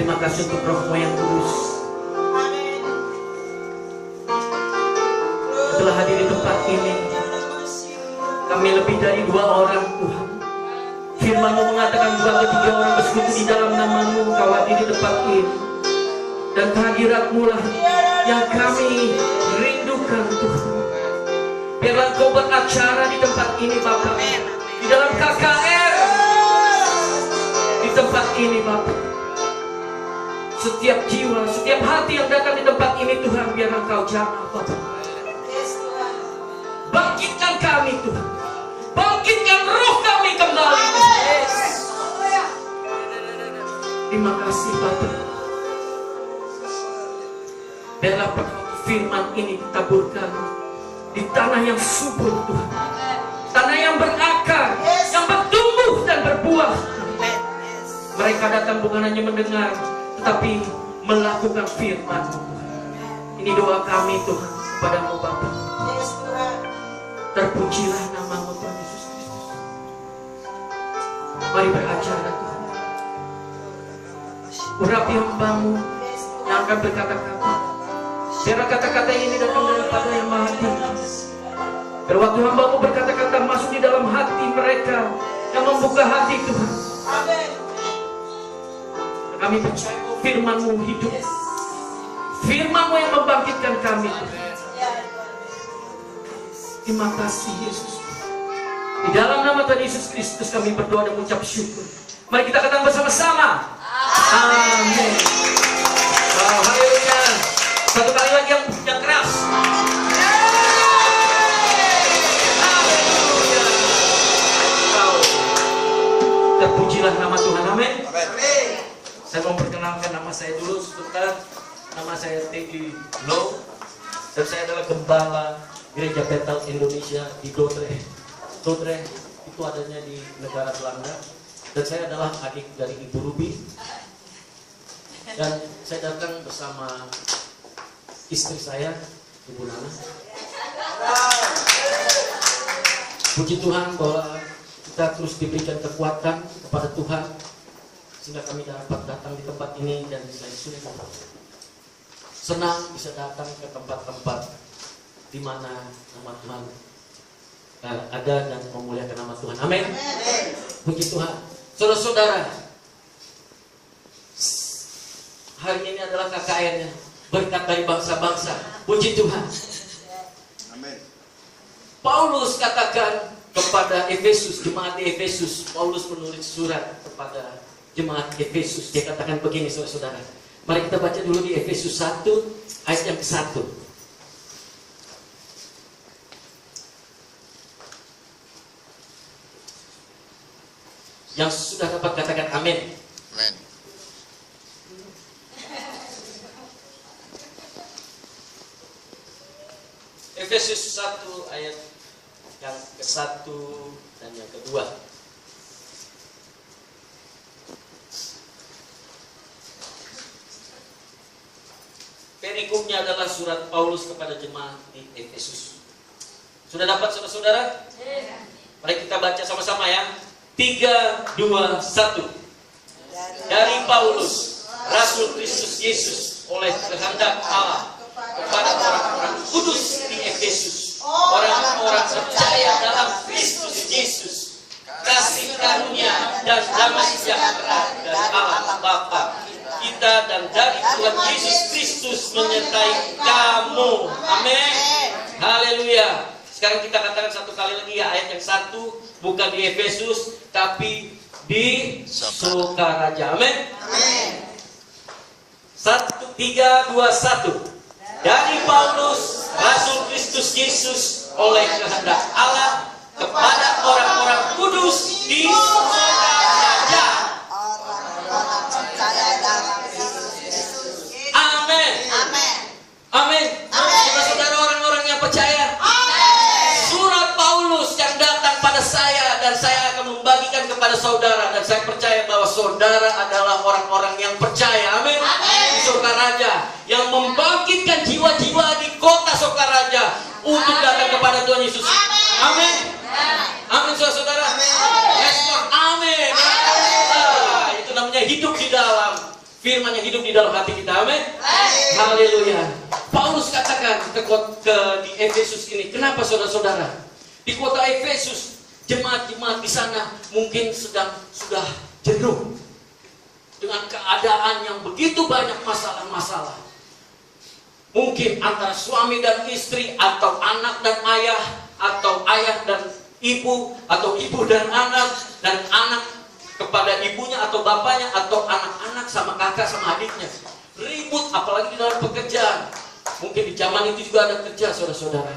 Terima kasih untuk Roh-Mu yang kudus. Telah hadir di tempat ini. Kami lebih dari 2 orang, Tuhan. Firman-Mu mengatakan 2 atau 3 orang bersekutu di dalam nama-Mu, Kau hadir di tempat ini. Dan kehadirat-Mu lah yang kami rindukan, Tuhan. Biarlah Kau beracara di tempat ini, Bapa. Di dalam KKR, di tempat ini, Bapa. Setiap jiwa, setiap hati yang datang di tempat ini, Tuhan, biarlah Kau jamah, Bapa. Bangkitkan kami, Tuhan. Bangkitkan roh kami kembali, Tuhan. Terima kasih, Bapa. Biarlah firman ini ditaburkan di tanah yang subur, Tuhan. Tanah yang berakar, yang bertumbuh dan berbuah. Mereka datang bukan hanya mendengar, tetapi melakukan firman-Mu, Tuhan. Ini doa kami, Tuhan, kepadamu, Bapa. Terpujilah nama-Mu, Tuhan Yesus Kristus. Mari beracara, Tuhan. Urapi hamba-Mu yang akan berkata-kata. Biarlah kata-kata ini datang daripada Yang Maha Tinggi. Biar waktu hamba-Mu berkata-kata masuk di dalam hati mereka yang membuka hati, Tuhan. Kami percaya firman-Mu hidup. Firman-Mu yang membangkitkan kami, Tuhan. Terima kasih, Yesus. Di dalam nama Tuhan Yesus Kristus kami berdoa dan mengucap syukur. Mari kita katakan bersama-sama. Amin. Oh, haleluya. Satu kali lagi yang keras. Haleluya. Terpujilah nama Tuhan. Amin. Saya mau perkenalkan nama saya dulu sebentar. Nama saya Teddy Low. Dan saya adalah gembala Gereja Bethel Indonesia di Dordrecht. Dordrecht itu adanya di negara Belanda. Dan saya adalah adik dari Ibu Ruby. Dan saya datang bersama istri saya, Ibu Nana. Puji Tuhan bahwa kita terus diberikan kekuatan kepada Tuhan sehingga kami dapat datang di tempat ini. Dan saya sudah senang bisa datang ke tempat-tempat di mana nama Tuhan ada dan memuliakan nama Tuhan. Amin. Puji Tuhan. Saudara-saudara, hari ini adalah KKR-nya, berkat dari bangsa-bangsa. Puji Tuhan. Amin. Paulus katakan kepada Efesus, jemaat di Efesus. Paulus menulis surat kepada jemaat Efesus. Dia katakan begini, saudara-saudara. Mari kita baca dulu di Efesus 1 ayat yang ke-1. Yang sudah dapat katakan amin. Amin. Efesus 1 ayat yang ke-1 dan yang ke-2. Perikopnya adalah surat Paulus kepada jemaat di Efesus. Sudah dapat, saudara-saudara? Mari kita baca sama-sama ya. 3, 2, 1. Dari Paulus, Rasul Kristus Yesus, oleh kehendak Allah, kepada orang-orang kudus di Efesus, orang-orang percaya dalam Kristus Yesus, kasih karunia dan damai sejahtera dari Allah Bapa kita dan dari Tuhan Yesus Kristus menyertai kamu. Amin. Haleluya. Sekarang kita katakan satu kali lagi ya, ayat yang 1, bukan di Efesus tapi di Sokaraja. Amin. 1, 3, 2, 1. Dari Paulus, Rasul Kristus Yesus, oleh kehendak Allah, kepada orang-orang kudus di Sokaraja. Amin. Amin. Saudara-saudara, orang-orang yang percaya. Surat Paulus yang datang pada saya, dan saya akan membagikan kepada saudara, dan saya percaya bahwa saudara adalah orang-orang yang percaya. Amin. Di Sokaraja, yang membangkitkan jiwa-jiwa di kota Sokaraja untuk datang kepada Tuhan Yesus. Amin. Amin, saudara-saudara. Respon amin. Itu namanya hidup di dalam firman yang hidup di dalam hati kita. Amin. Haleluya. Paulus katakan di Efesus ini, kenapa saudara-saudara? Di kota Efesus, jemaat-jemaat di sana mungkin sudah jenuh dengan keadaan yang begitu banyak masalah-masalah. Mungkin antara suami dan istri, atau anak dan ayah, atau ayah dan ibu, atau ibu dan anak kepada ibunya atau bapaknya, atau anak-anak sama kakak sama adiknya. Ribut, apalagi di dalam pekerjaan. Mungkin di zaman itu juga ada kerja, saudara-saudara.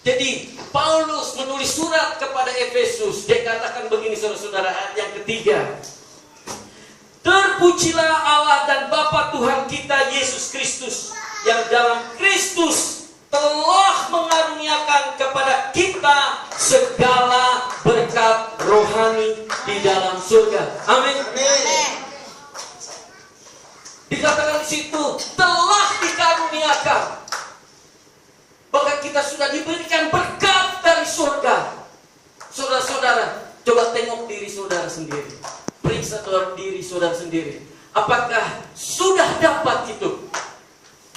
Jadi Paulus menulis surat kepada Efesus. Dia katakan begini, saudara-saudara, ayat yang ketiga. Terpujilah Allah dan Bapa Tuhan kita Yesus Kristus, yang dalam Kristus telah mengaruniakan kepada kita segala berkat rohani di dalam surga. Amin. Dikatakan di situ telah dikaruniakan. Bahkan kita sudah diberikan berkat dari surga. Saudara-saudara, coba tengok diri saudara sendiri. Periksa diri saudara sendiri. Apakah sudah dapat itu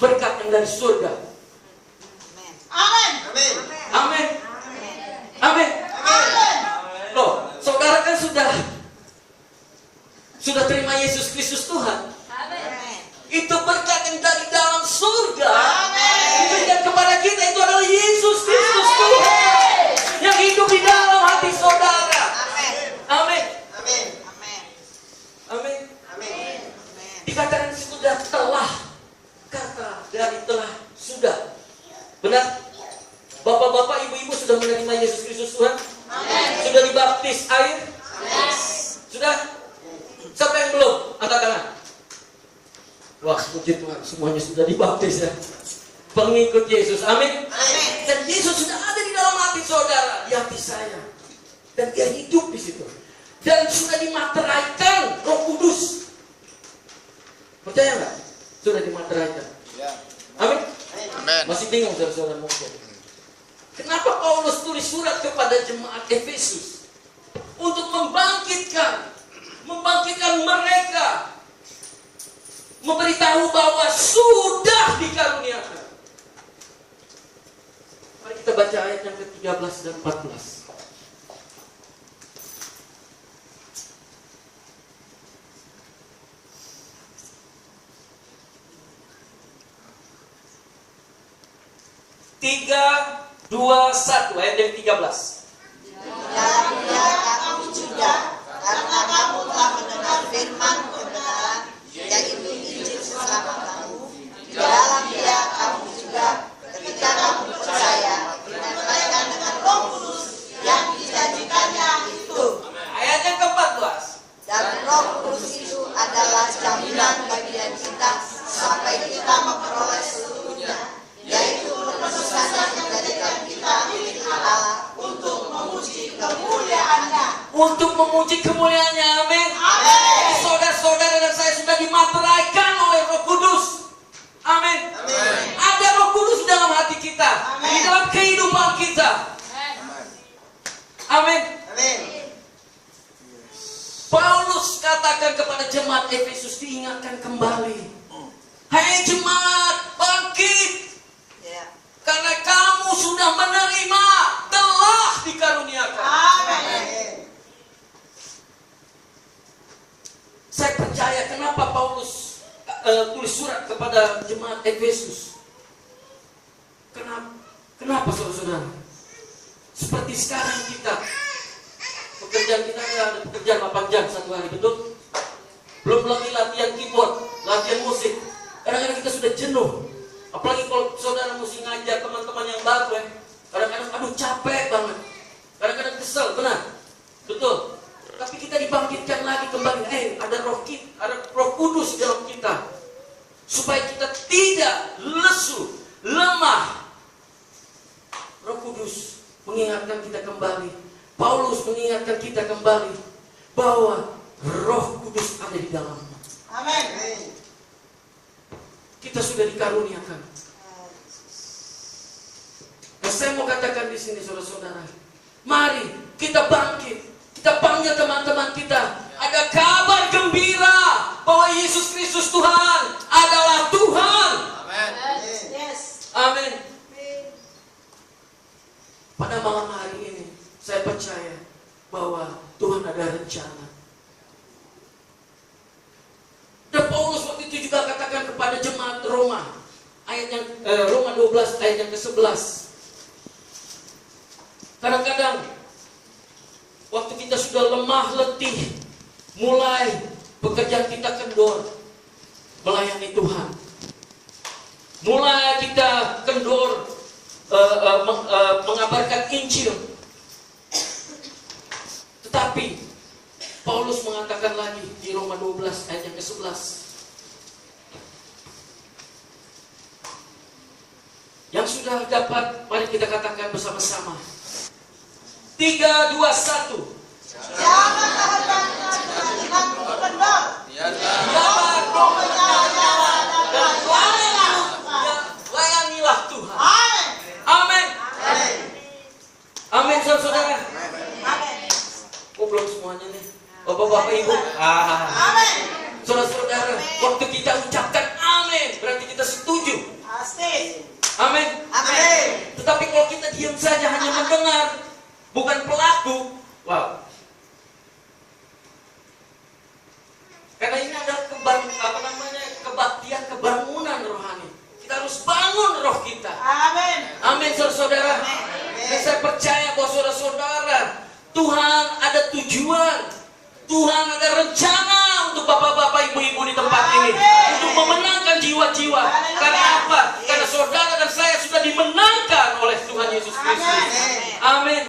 berkat yang dari surga? Amin. Amin. Amin. Loh, saudara kan sudah terima Yesus Kristus Tuhan. Itu berkat yang dari dalam surga. Diberikan kepada kita, itu adalah Yesus Kristus Tuhan yang hidup di dalam hati saudara. Amin. Amin. Dikatakan sudah telah, kata dari telah, sudah. Benar? Bapak-bapak, ibu-ibu sudah menerima Yesus Kristus Tuhan? Sudah dibaptis air? Sudah? Siapa yang belum? Angkat tangan. Wah, puji Tuhan, semuanya sudah dibaptis ya. Pengikut Yesus, amin. Dan Yesus sudah ada di dalam hati saudara, di hati saya. Dan dia hidup di situ. Dan sudah dimateraikan Roh Kudus. Percaya nggak? Sudah dimateraikan. Amin. Masih bingung saudara-saudara mungkin. Kenapa Paulus tulis surat kepada jemaat Efesus? Untuk membangkitkan mereka. Memberitahu bahwa sudah dikaruniakan. Mari kita baca ayat yang ke-13 dan 14. Tiga, dua, satu, ayat yang 13. Dalam dia kamu juga, karena kamu telah mendengar firman kebenaran, yaitu Injil sesama kamu. Di dalam dia kamu juga, ketika kamu percaya, dinyatakan dengan Roh Kudus yang dijanjikannya itu. Ayat yang ke-14. Dan Roh Kudus itu adalah jaminan bagian kita sampai kita memperoleh seluruhnya, yaitu penebusan yang menjadikan kita milik Allah untuk memuji kemuliaan-Nya. Untuk memuji kemuliaan-Nya, amin. Saudara-saudara dan saya sudah dimateraikan oleh Roh Kudus. Amin. Ada Roh Kudus dalam hati kita, di dalam kehidupan kita. Amin. Paulus katakan kepada jemaat Efesus, diingatkan kembali. Hai jemaat, bangkit. Karena kamu sudah menerima, telah dikaruniakan. Saya percaya kenapa Paulus tulis surat kepada jemaat Efesus. Kenapa saudara-saudara? Seperti sekarang kita, pekerjaan kita ada pekerjaan 8 jam satu hari, betul? Belum lagi latihan keyboard, latihan musik. Kadang-kadang kita sudah jenuh. Apalagi kalau saudara mesti ngajar teman-teman yang baru ya. Kadang-kadang aduh capek banget. Kadang-kadang kesel, benar? Betul. Tapi kita dibangkitkan lagi kembali. Ada Roh Kudus dalam kita. Supaya kita tidak lesu, lemah. Roh Kudus mengingatkan kita kembali. Paulus mengingatkan kita kembali bahwa Roh Kudus ada di dalamnya. Amin. Kita sudah dikaruniakan. Dan saya mau katakan di sini saudara-saudara, mari kita bangkit. Kita panggil teman-teman kita. Ada ada kabar gembira bahwa Yesus Kristus Tuhan adalah Tuhan. Yes. Amin. Pada malam hari ini saya percaya bahwa Tuhan ada rencana. Dan Paulus waktu itu juga katakan kepada jemaat Roma, Roma 12 ayat yang ke-11. Kadang-kadang waktu kita sudah lemah letih, mulai pekerjaan kita kendor melayani Tuhan, mulai kita kendor mengabarkan Injil. Tetapi Paulus mengatakan lagi di Roma 12 ayat yang ke-11, yang sudah dapat, mari kita katakan bersama-sama. 3, 2, 1. Jangan harapkan dengan kendor. Layanilah Tuhan. Amin. Amin. Amin. Amin, saudara-saudara. Amin. Kok belum semuanya nih? Bapak-bapak, ibu. Amin. Saudara-saudara, waktu kita ucapkan amin, berarti kita setuju. Pasti. Amin. Amin. Tetapi kalau kita diam saja hanya mendengar, bukan pelaku, wow. Karena ini ada kebaktian, kebangunan rohani. Kita harus bangun roh kita. Amin. Amin, saudara-saudara. Dan saya percaya bahwa saudara-saudara, Tuhan ada tujuan, Tuhan ada rencana untuk bapak-bapak, ibu-ibu di tempat ini, untuk memenangkan jiwa-jiwa. Karena apa? Karena saudara dan saya sudah dimenangkan oleh Tuhan Yesus Kristus. Amin.